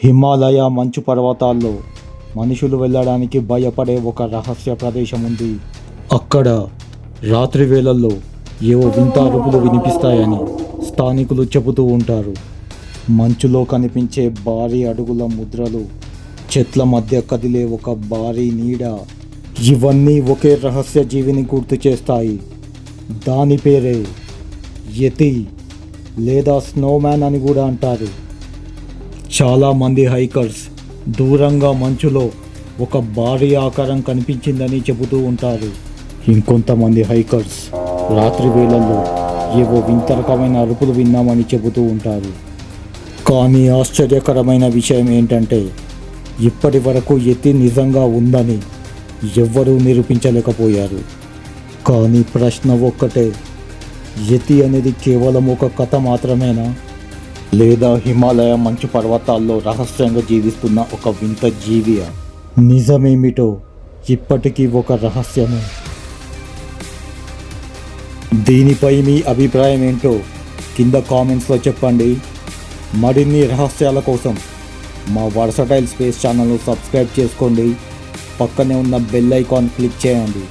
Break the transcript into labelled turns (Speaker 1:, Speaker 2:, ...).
Speaker 1: హిమాలయ మంచు పర్వతాల్లో మనుషులు వెళ్ళడానికి భయపడే ఒక రహస్య ప్రదేశం ఉంది. అక్కడ రాత్రి వేళల్లో ఏవో వింత అరుపులు వినిపిస్తాయని స్థానికులు చెబుతూ ఉంటారు. మంచులో కనిపించే భారీ అడుగుల ముద్రలు, చెట్ల మధ్య కదిలే ఒక భారీ నీడ, ఇవన్నీ ఒకే రహస్య జీవిని గుర్తు చేస్తాయి. దాని పేరే యతి లేదా స్నోమ్యాన్ అని కూడా అంటారు. చాలామంది హైకర్స్ దూరంగా మంచులో ఒక భారీ ఆకారం కనిపించిందని చెబుతూ ఉంటారు. ఇంకొంతమంది హైకర్స్ రాత్రి వేళల్లో ఏవో వింత రకమైన అరుపులు విన్నామని చెబుతూ ఉంటారు. కానీ ఆశ్చర్యకరమైన విషయం ఏంటంటే ఇప్పటి వరకు యతి నిజంగా ఉందని ఎవ్వరూ నిరూపించలేకపోయారు. కానీ ప్రశ్న ఒక్కటే, యతి అనేది కేవలం ఒక కథ మాత్రమేనా, లేదా హిమాలయ మంచు పర్వతాల్లో రహస్యంగా జీవిస్తున్న ఒక వింత జీవియా? నిజమేమిటో ఇప్పటికీ ఒక రహస్యమే. దీనిపై మీ అభిప్రాయం ఏంటో కింద కామెంట్స్లో చెప్పండి. మరిన్ని రహస్యాల కోసం మా వర్సటైల్ స్పేస్ ఛానల్ను సబ్స్క్రైబ్ చేసుకోండి. పక్కనే ఉన్న బెల్ ఐకాన్ క్లిక్ చేయండి.